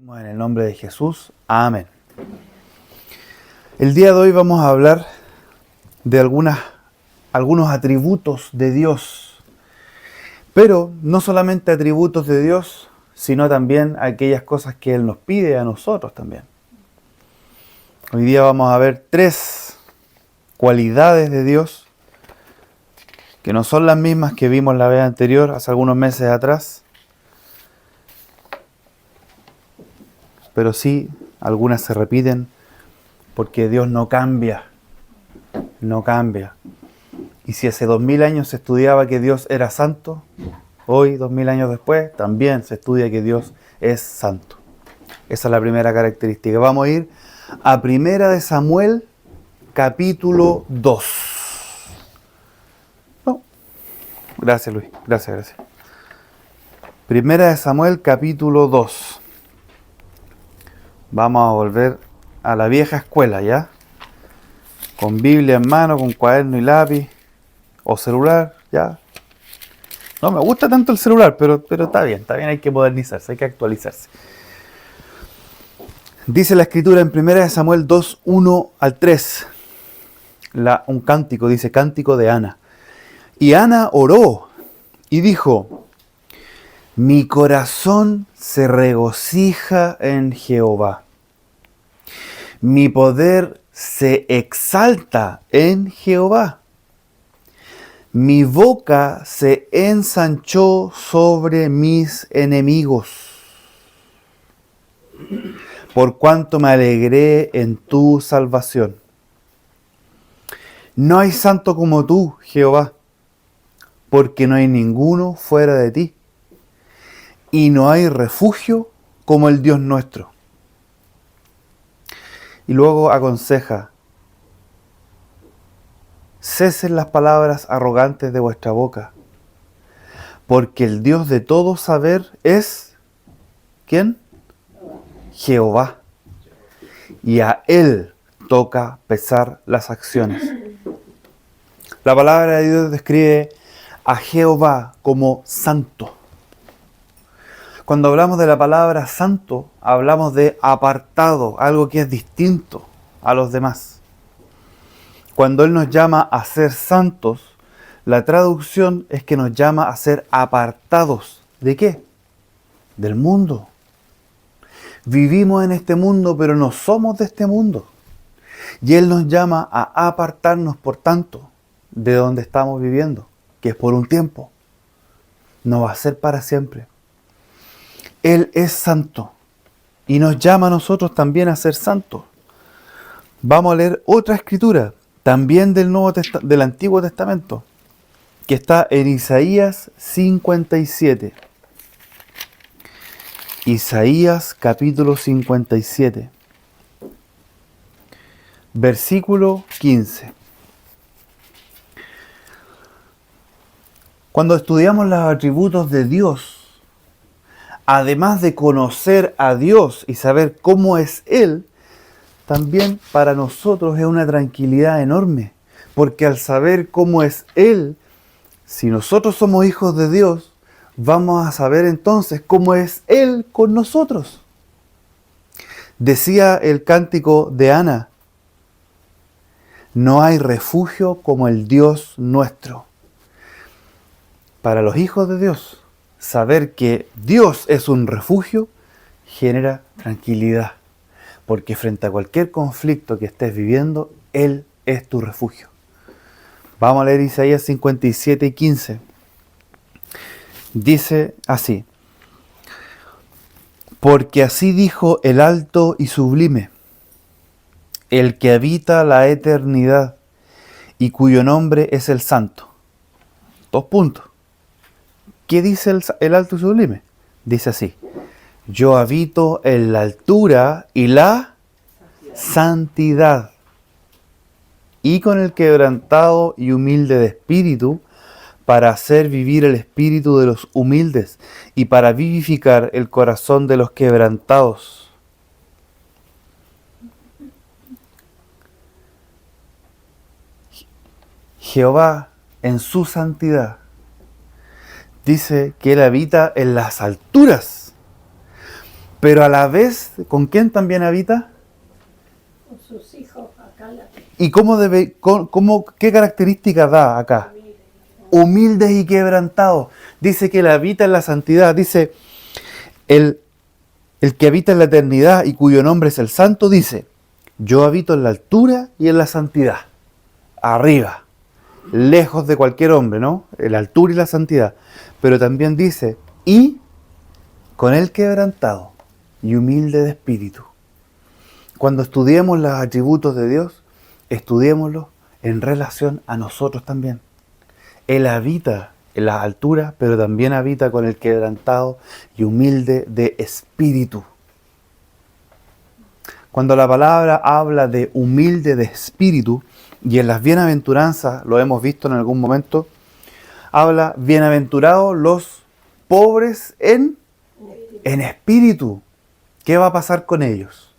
En el nombre de Jesús, amén. El día de hoy vamos a hablar de algunos atributos de Dios, pero no solamente atributos de Dios, sino también aquellas cosas que Él nos pide a nosotros también. Hoy día vamos a ver 3 cualidades de Dios que no son las mismas que vimos la vez anterior, hace algunos meses atrás, pero sí algunas se repiten porque Dios no cambia. Y si hace 2000 años se estudiaba que Dios era santo, hoy, 2000 años después, también se estudia que Dios es santo. Esa es la primera característica. Vamos a ir a 1 Samuel, capítulo 2. No. Gracias, Luis. Gracias. 1 Samuel, capítulo 2. Vamos a volver a la vieja escuela, ¿ya? Con Biblia en mano, con cuaderno y lápiz, o celular, ¿ya? No me gusta tanto el celular, pero está bien, hay que modernizarse, hay que actualizarse. Dice la Escritura en 1 Samuel 2, 1 al 3, un cántico, dice cántico de Ana. Y Ana oró y dijo: mi corazón se regocija en Jehová. Mi poder se exalta en Jehová. Mi boca se ensanchó sobre mis enemigos, por cuanto me alegré en tu salvación. No hay santo como tú, Jehová, porque no hay ninguno fuera de ti, y no hay refugio como el Dios nuestro. Y luego aconseja: cesen las palabras arrogantes de vuestra boca, porque el Dios de todo saber es, ¿quién? Jehová. Y a Él toca pesar las acciones. La palabra de Dios describe a Jehová como santo. Cuando hablamos de la palabra santo, hablamos de apartado, algo que es distinto a los demás. Cuando Él nos llama a ser santos, la traducción es que nos llama a ser apartados. ¿De qué? Del mundo. Vivimos en este mundo, pero no somos de este mundo. Y Él nos llama a apartarnos, por tanto, de donde estamos viviendo, que es por un tiempo. No va a ser para siempre. Él es santo y nos llama a nosotros también a ser santos. Vamos a leer otra escritura, también del Antiguo Testamento, que está en Isaías 57. Isaías capítulo 57, versículo 15. Cuando estudiamos los atributos de Dios, además de conocer a Dios y saber cómo es Él, también para nosotros es una tranquilidad enorme, porque al saber cómo es Él, si nosotros somos hijos de Dios, vamos a saber entonces cómo es Él con nosotros. Decía el cántico de Ana: no hay refugio como el Dios nuestro. Para los hijos de Dios, saber que Dios es un refugio genera tranquilidad, porque frente a cualquier conflicto que estés viviendo, Él es tu refugio. Vamos a leer Isaías 57, 15. Dice así: porque así dijo el alto y sublime, el que habita la eternidad y cuyo nombre es el santo. 2 puntos. ¿Qué dice el alto y sublime? Dice así: yo habito en la altura y la santidad, y con el quebrantado y humilde de espíritu, para hacer vivir el espíritu de los humildes y para vivificar el corazón de los quebrantados. Jehová, en su santidad, dice que Él habita en las alturas pero a la vez, ¿con quién también habita? Con sus hijos acá en la tierra. ¿Y qué características da acá? Humildes y quebrantados. Dice que él habita en la santidad. Dice, el que habita en la eternidad y cuyo nombre es el Santo, dice, yo habito en la altura y en la santidad. Arriba, lejos de cualquier hombre, ¿no? En la altura y la santidad. Pero también dice, y con el quebrantado y humilde de espíritu. Cuando estudiemos los atributos de Dios, estudiémoslos en relación a nosotros también. Él habita en las alturas, pero también habita con el quebrantado y humilde de espíritu. Cuando la palabra habla de humilde de espíritu, y en las bienaventuranzas, lo hemos visto en algún momento, habla bienaventurados los pobres en espíritu. ¿Qué va a pasar con ellos?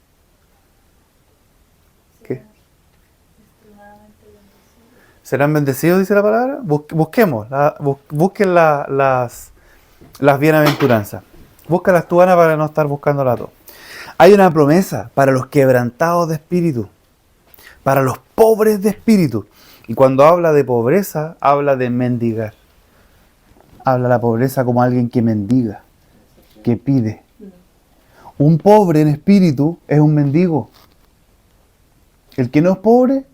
¿Qué? ¿Serán bendecidos, dice la palabra? Busquen las bienaventuranzas. Búscalas tú, Ana, para no estar buscándolas todas. Hay una promesa para los quebrantados de espíritu, para los pobres de espíritu. Y cuando habla de pobreza, habla de mendigar. Habla la pobreza como alguien que mendiga, que pide. Un pobre en espíritu es un mendigo. El que no es pobre,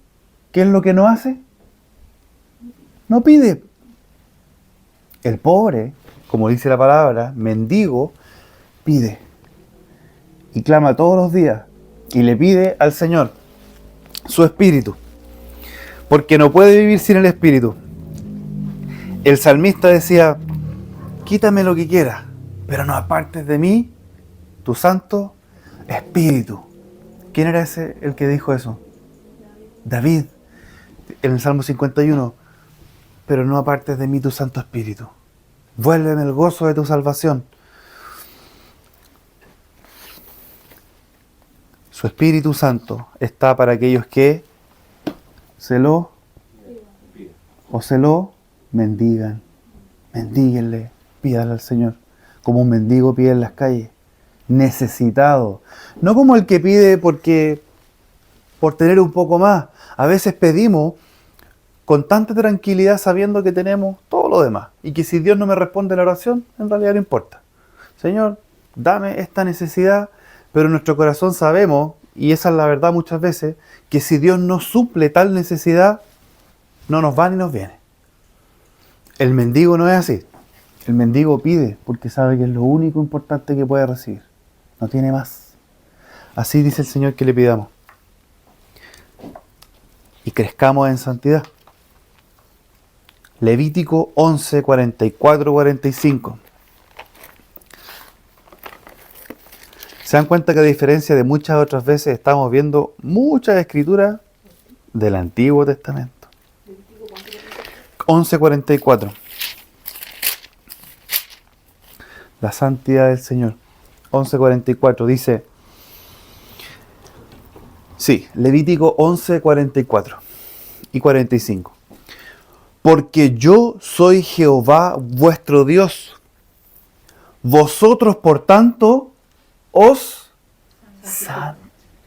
¿qué es lo que no hace? No pide. El pobre, como dice la palabra, mendigo, pide. Y clama todos los días. Y le pide al Señor su espíritu. Porque no puede vivir sin el espíritu. El salmista decía, quítame lo que quieras, pero no apartes de mí tu santo espíritu. ¿Quién era ese el que dijo eso? David, en el Salmo 51. Pero no apartes de mí tu santo espíritu. Vuélveme el gozo de tu salvación. Su Espíritu Santo está para aquellos que se lo mendigan. Mendíguenle, pídale al Señor. Como un mendigo pide en las calles. Necesitado. No como el que pide por tener un poco más. A veces pedimos con tanta tranquilidad sabiendo que tenemos todo lo demás. Y que si Dios no me responde la oración, en realidad no importa. Señor, dame esta necesidad. Pero en nuestro corazón sabemos, y esa es la verdad muchas veces, que si Dios no suple tal necesidad, no nos va ni nos viene. El mendigo no es así. El mendigo pide porque sabe que es lo único importante que puede recibir. No tiene más. Así dice el Señor que le pidamos. Y crezcamos en santidad. Levítico 11, 44, 45. Se dan cuenta que a diferencia de muchas otras veces estamos viendo muchas escrituras del Antiguo Testamento. 11:44. La santidad del Señor. 11:44 dice, sí, Levítico 11:44 y 45. Porque yo soy Jehová vuestro Dios. Vosotros, por tanto,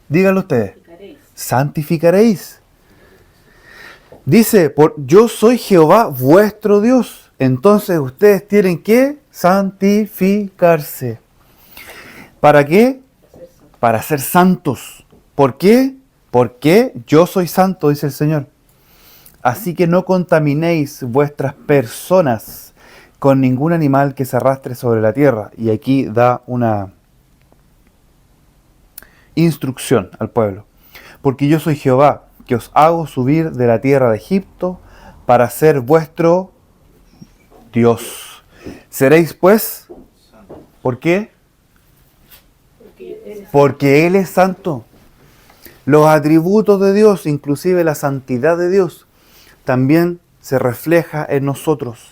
díganlo ustedes, santificaréis. Dice, yo soy Jehová vuestro Dios. Entonces ustedes tienen que santificarse. ¿Para qué? Para ser santos. ¿Por qué? Porque yo soy santo, dice el Señor. Así que no contaminéis vuestras personas con ningún animal que se arrastre sobre la tierra. Y aquí da una instrucción al pueblo. Porque yo soy Jehová, que os hago subir de la tierra de Egipto para ser vuestro Dios. Seréis pues, ¿por qué? Porque Él es santo. Los atributos de Dios, inclusive la santidad de Dios, también se refleja en nosotros.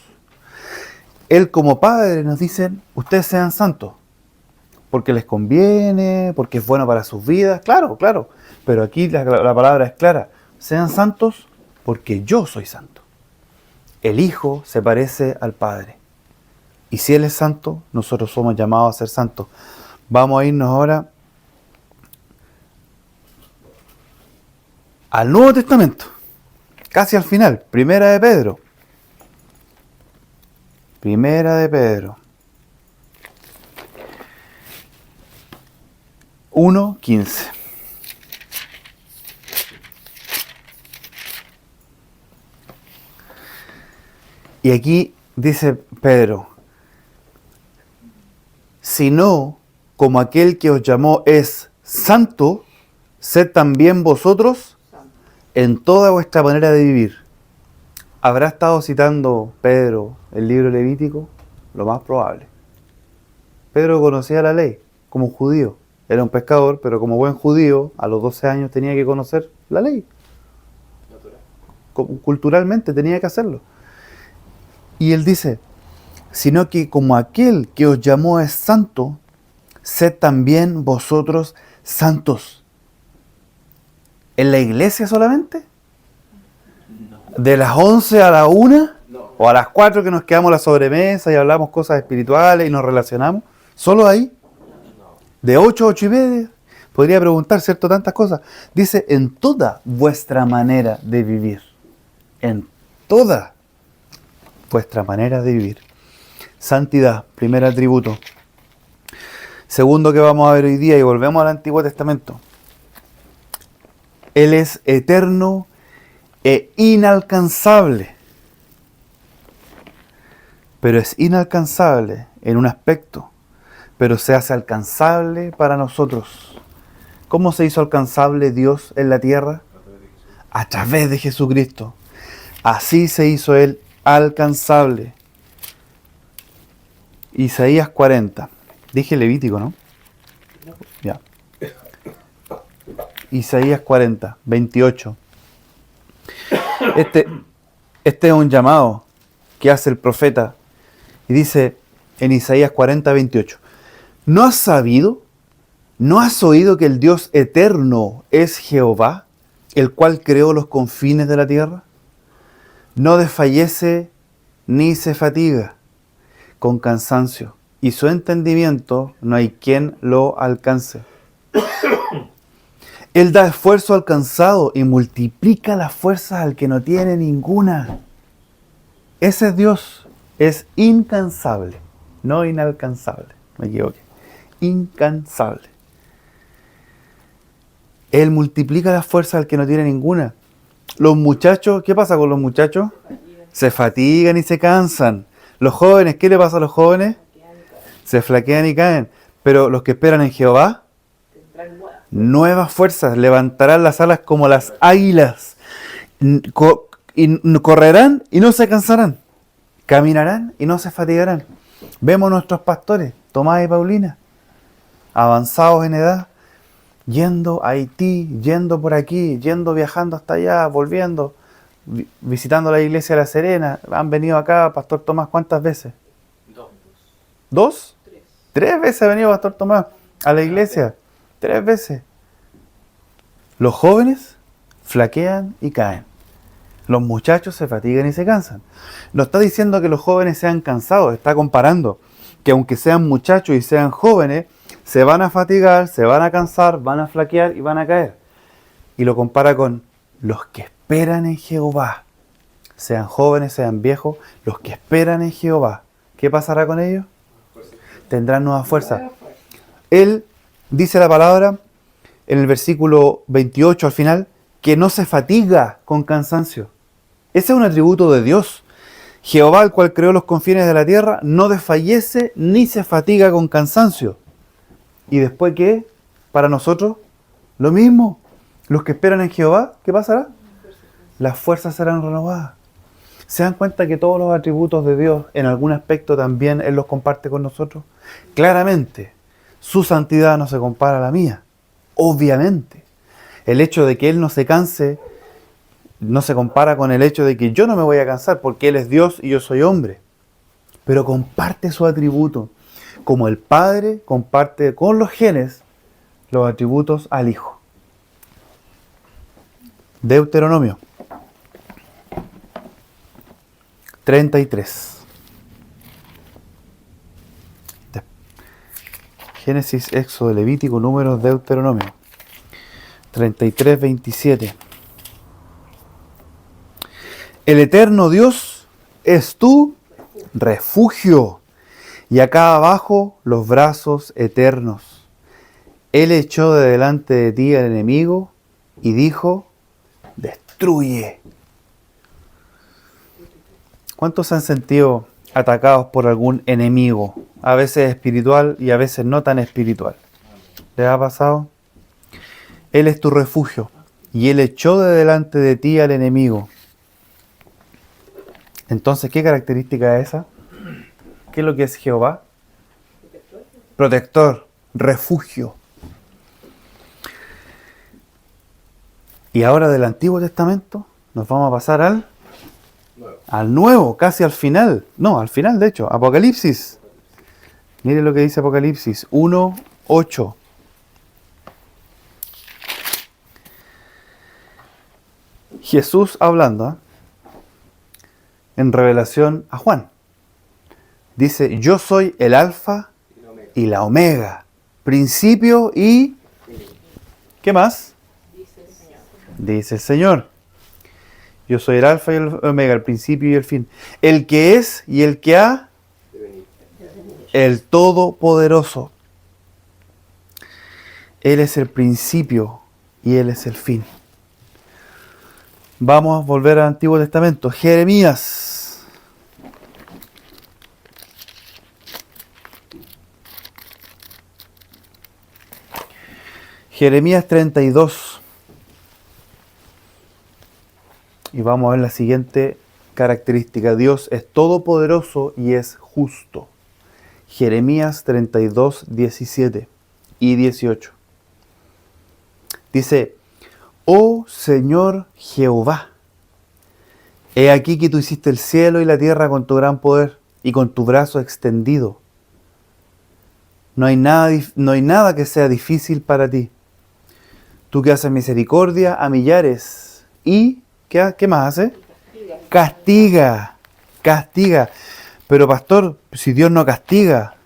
Él como Padre nos dice, ustedes sean santos. Porque les conviene, porque es bueno para sus vidas. Claro, claro. Pero aquí la palabra es clara. Sean santos porque yo soy santo. El Hijo se parece al Padre. Y si Él es santo, nosotros somos llamados a ser santos. Vamos a irnos ahora al Nuevo Testamento, casi al final, Primera de Pedro. Primera de Pedro 1:15. Y aquí dice Pedro, sino como aquel que os llamó es santo, sed también vosotros en toda vuestra manera de vivir. ¿Habrá estado citando Pedro el libro Levítico? Lo más probable. Pedro conocía la ley como judío. Era un pescador, pero como buen judío, a los 12 años tenía que conocer la ley. Culturalmente tenía que hacerlo. Y él dice, sino que como aquel que os llamó es santo, sed también vosotros santos. ¿En la iglesia solamente? ¿De las 11 a la 1? No. ¿O a las 4 que nos quedamos a la sobremesa y hablamos cosas espirituales y nos relacionamos? ¿Solo ahí? No. ¿De 8 a 8:30? Podría preguntar, ¿cierto? Tantas cosas. Dice, en toda vuestra manera de vivir. En toda vuestra manera de vivir. Santidad, primer atributo. Segundo que vamos a ver hoy día, y volvemos al Antiguo Testamento. Él es eterno e inalcanzable. Pero es inalcanzable en un aspecto, pero se hace alcanzable para nosotros. ¿Cómo se hizo alcanzable Dios en la tierra? A través de Jesucristo. Así se hizo Él alcanzable. Isaías 40. Dije Levítico, ¿no? Ya. Isaías 40, 28. Este es un llamado que hace el profeta. Y dice en Isaías 40, 28. ¿No has sabido? ¿No has oído que el Dios eterno es Jehová, el cual creó los confines de la tierra? No desfallece ni se fatiga con cansancio, y su entendimiento no hay quien lo alcance. Él da esfuerzo al cansado y multiplica las fuerzas al que no tiene ninguna. Ese es Dios, es incansable, no inalcanzable, me equivoqué, incansable. Él multiplica las fuerzas al que no tiene ninguna. Los muchachos, ¿qué pasa con los muchachos? Se fatigan y se cansan. Los jóvenes, ¿qué le pasa a los jóvenes? Se flaquean y caen. Pero los que esperan en Jehová, nuevas fuerzas, levantarán las alas como las águilas, correrán y no se cansarán, caminarán y no se fatigarán. Vemos nuestros pastores, Tomás y Paulina, avanzados en edad, yendo a Haití, yendo por aquí, yendo viajando hasta allá, volviendo, visitando la iglesia de La Serena. Han venido acá, Pastor Tomás, ¿cuántas veces? ¿Dos? Tres veces ha venido Pastor Tomás a la iglesia. 3 veces. Los jóvenes flaquean y caen. Los muchachos se fatigan y se cansan. No está diciendo que los jóvenes sean cansados, está comparando que aunque sean muchachos y sean jóvenes, se van a fatigar, se van a cansar, van a flaquear y van a caer. Y lo compara con los que esperan en Jehová. Sean jóvenes, sean viejos, los que esperan en Jehová. ¿Qué pasará con ellos? Tendrán nueva fuerza. Él dice la palabra en el versículo 28 al final, que no se fatiga con cansancio. Ese es un atributo de Dios. Jehová, el cual creó los confines de la tierra, no desfallece ni se fatiga con cansancio. ¿Y después qué? Para nosotros, lo mismo. Los que esperan en Jehová, ¿qué pasará? Las fuerzas serán renovadas. ¿Se dan cuenta que todos los atributos de Dios, en algún aspecto también Él los comparte con nosotros? Claramente. Su santidad no se compara a la mía, obviamente. El hecho de que Él no se canse no se compara con el hecho de que yo no me voy a cansar porque Él es Dios y yo soy hombre. Pero comparte su atributo. Como el Padre comparte con los genes los atributos al Hijo. Deuteronomio 33. Génesis, Éxodo, Levítico, Números, Deuteronomio. 33, 27. El eterno Dios es tu refugio, y acá abajo los brazos eternos. Él echó de delante de ti al enemigo y dijo, destruye. ¿Cuántos se han sentido atacados por algún enemigo? A veces espiritual y a veces no tan espiritual. ¿Les ha pasado? Él es tu refugio y Él echó de delante de ti al enemigo. Entonces, ¿qué característica es esa? ¿Qué es lo que es Jehová? Protector, refugio. Y ahora del Antiguo Testamento nos vamos a pasar al Nuevo, casi al final. No, al final de hecho, Apocalipsis. Mire lo que dice Apocalipsis 1:8. Jesús hablando en revelación a Juan. Dice, yo soy el alfa y la omega, principio y... ¿Qué más? Dice el Señor. Yo soy el alfa y el omega, el principio y el fin. El que es y el que ha, el todopoderoso. Él es el principio y Él es el fin. Vamos a volver al Antiguo Testamento. Jeremías. Jeremías 32. Y vamos a ver la siguiente característica. Dios es todopoderoso y es justo. Jeremías 32, 17 y 18. Dice, oh Señor Jehová, he aquí que tú hiciste el cielo y la tierra con tu gran poder y con tu brazo extendido. No hay nada que sea difícil para ti. Tú que haces misericordia a millares y... ¿Qué más hace? Castiga. Pero pastor, si Dios no castiga,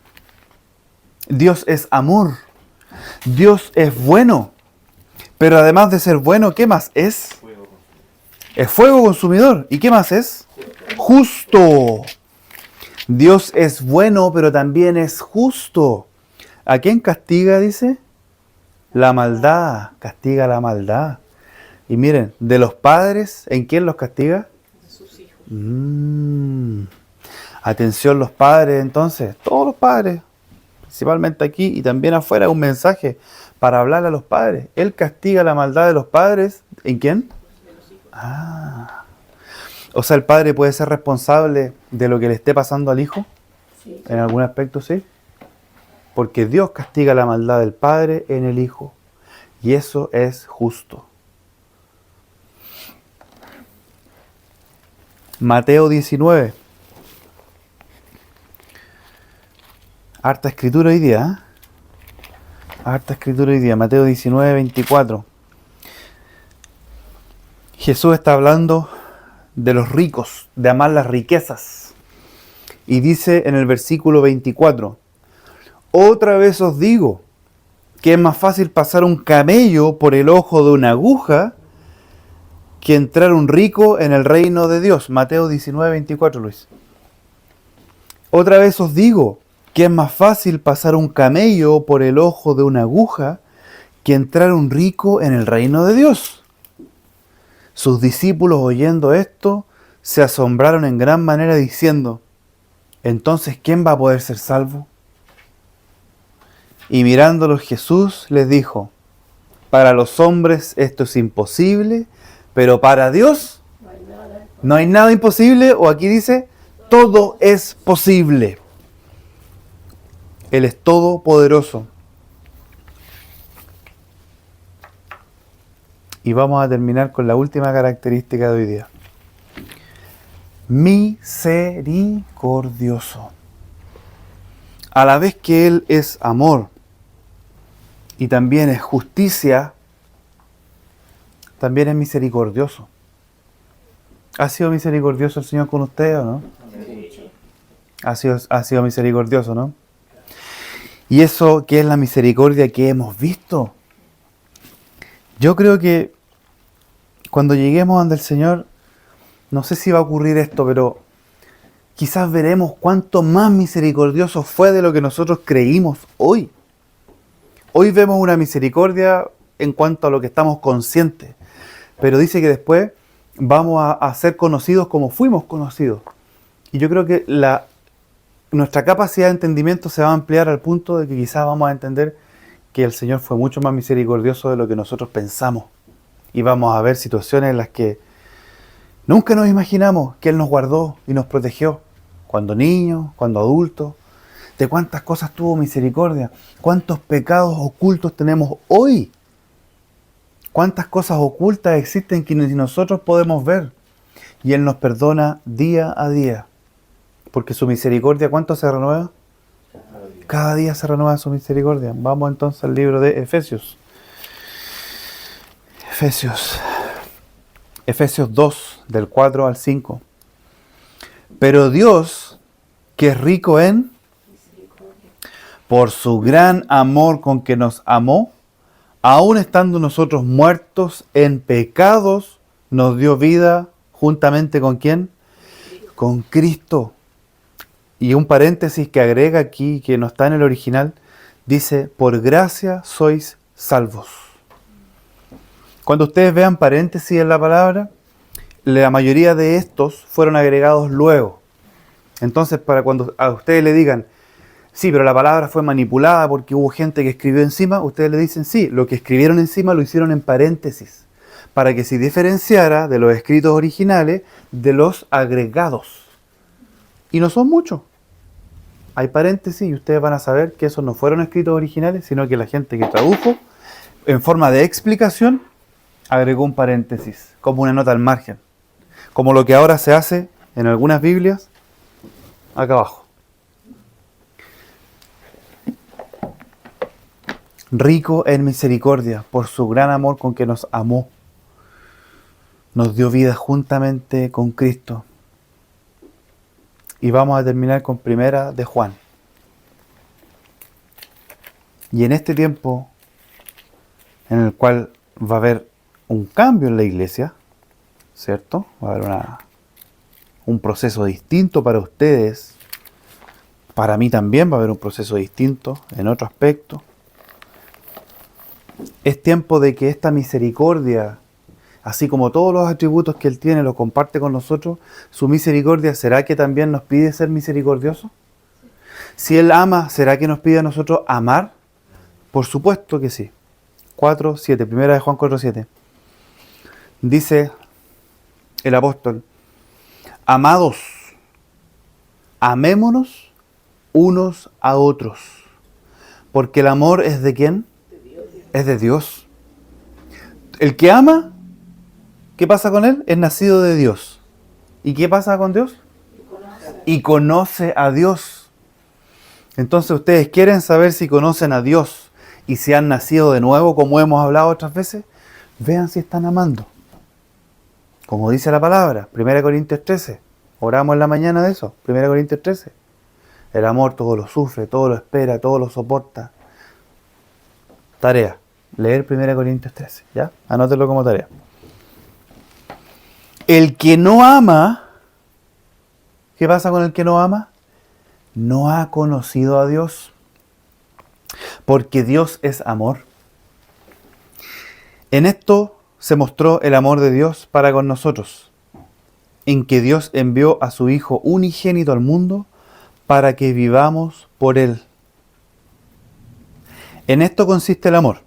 Dios es amor, Dios es bueno, pero además de ser bueno, ¿qué más es? Es fuego consumidor. ¿Y qué más es? Justo. Dios es bueno, pero también es justo. ¿A quién castiga, dice? La maldad, castiga la maldad. Y miren, de los padres, ¿en quién los castiga? Sus hijos. Atención los padres entonces, todos los padres, principalmente aquí y también afuera, un mensaje para hablar a los padres. Él castiga la maldad de los padres, ¿en quién? O sea, el padre puede ser responsable de lo que le esté pasando al hijo, Sí. en algún aspecto sí, porque Dios castiga la maldad del padre en el hijo, y eso es justo. Mateo 19. Harta escritura hoy día, Harta escritura hoy día. Mateo 19, 24. Jesús está hablando de los ricos, de amar las riquezas. Y dice en el versículo 24, otra vez os digo que es más fácil pasar un camello por el ojo de una aguja que entrar un rico en el reino de Dios. Mateo 19, 24, Luis. Otra vez os digo que es más fácil pasar un camello por el ojo de una aguja que entrar un rico en el reino de Dios. Sus discípulos, oyendo esto, se asombraron en gran manera diciendo, entonces, ¿quién va a poder ser salvo? Y mirándolos Jesús les dijo, para los hombres esto es imposible, pero para Dios no hay nada imposible, o aquí dice, todo es posible. Él es todopoderoso. Y vamos a terminar con la última característica de hoy día. Misericordioso. A la vez que Él es amor y también es justicia, también es misericordioso. ¿Ha sido misericordioso el Señor con usted o no? Ha sido misericordioso, ¿no? ¿Y eso qué es la misericordia que hemos visto? Yo creo que cuando lleguemos ante el Señor, no sé si va a ocurrir esto, pero quizás veremos cuánto más misericordioso fue de lo que nosotros creímos hoy. Hoy vemos una misericordia en cuanto a lo que estamos conscientes, pero dice que después vamos a ser conocidos como fuimos conocidos. Y yo creo que nuestra capacidad de entendimiento se va a ampliar al punto de que quizás vamos a entender que el Señor fue mucho más misericordioso de lo que nosotros pensamos. Y vamos a ver situaciones en las que nunca nos imaginamos que Él nos guardó y nos protegió. Cuando niños, cuando adultos. De cuántas cosas tuvo misericordia. Cuántos pecados ocultos tenemos hoy. Cuántas cosas ocultas existen que ni nosotros podemos ver. Y Él nos perdona día a día. Porque su misericordia, ¿cuánto se renueva? Cada día se renueva su misericordia. Vamos entonces al libro de Efesios. Efesios 2, del 4 al 5. Pero Dios, que es rico en, por su gran amor con que nos amó, aun estando nosotros muertos en pecados, nos dio vida juntamente ¿con quién? Con Cristo. Y un paréntesis que agrega aquí, que no está en el original, dice, por gracia sois salvos. Cuando ustedes vean paréntesis en la palabra, la mayoría de estos fueron agregados luego. Entonces, para cuando a ustedes le digan, sí, pero la palabra fue manipulada porque hubo gente que escribió encima, ustedes le dicen, sí, lo que escribieron encima lo hicieron en paréntesis, para que se diferenciara de los escritos originales de los agregados. Y no son muchos. Hay paréntesis y ustedes van a saber que esos no fueron escritos originales, sino que la gente que tradujo, en forma de explicación, agregó un paréntesis, como una nota al margen. Como lo que ahora se hace en algunas Biblias, acá abajo. Rico en misericordia, por su gran amor con que nos amó. Nos dio vida juntamente con Cristo. Y vamos a terminar con Primera de Juan. Y en este tiempo, en el cual va a haber un cambio en la iglesia, ¿cierto? Va a haber un proceso distinto para ustedes. Para mí también va a haber un proceso distinto en otro aspecto. Es tiempo de que esta misericordia, así como todos los atributos que Él tiene, lo comparte con nosotros. Su misericordia, ¿será que también nos pide ser misericordiosos? Si Él ama, ¿será que nos pide a nosotros amar? Por supuesto que sí. 4:7, Primera de Juan 4:7. Dice el apóstol, amados, amémonos unos a otros, porque el amor es ¿de quién? Es de Dios. El que ama, ¿qué pasa con él? Es nacido de Dios. ¿Y qué pasa con Dios? Y conoce a Dios. Entonces ustedes quieren saber si conocen a Dios y si han nacido de nuevo, como hemos hablado otras veces, vean si están amando. Como dice la palabra, 1 Corintios 13. Oramos en la mañana de eso, 1 Corintios 13. El amor todo lo sufre, todo lo espera, todo lo soporta. Tarea, leer 1 Corintios 13, ¿ya? Anótelo como tarea. El que no ama, ¿qué pasa con el que no ama? No ha conocido a Dios, porque Dios es amor. En esto se mostró el amor de Dios para con nosotros, en que Dios envió a su Hijo unigénito al mundo para que vivamos por Él. En esto consiste el amor,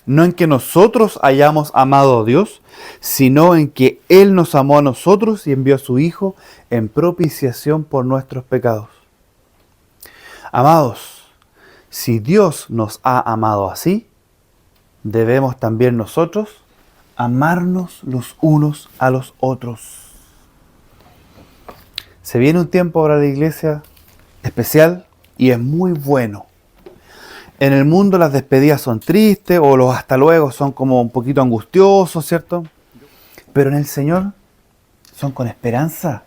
no en que nosotros hayamos amado a Dios, sino en que Él nos amó a nosotros y envió a su Hijo en propiciación por nuestros pecados. Amados, si Dios nos ha amado así, debemos también nosotros amarnos los unos a los otros. Se viene un tiempo para la iglesia especial y es muy bueno. En el mundo las despedidas son tristes o los hasta luego son como un poquito angustiosos, ¿cierto? Pero en el Señor son con esperanza.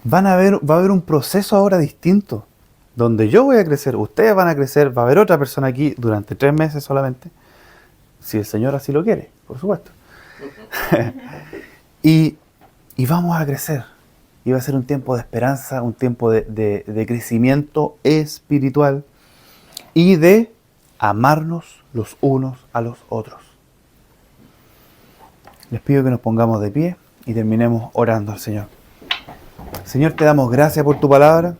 Va a haber un proceso ahora distinto. donde yo voy a crecer, ustedes van a crecer, va a haber otra persona aquí durante 3 meses solamente, si el Señor así lo quiere, por supuesto. y vamos a crecer. Y va a ser un tiempo de esperanza, un tiempo de crecimiento espiritual y de amarnos los unos a los otros. Les pido que nos pongamos de pie y terminemos orando al Señor. Señor, te damos gracias por tu palabra.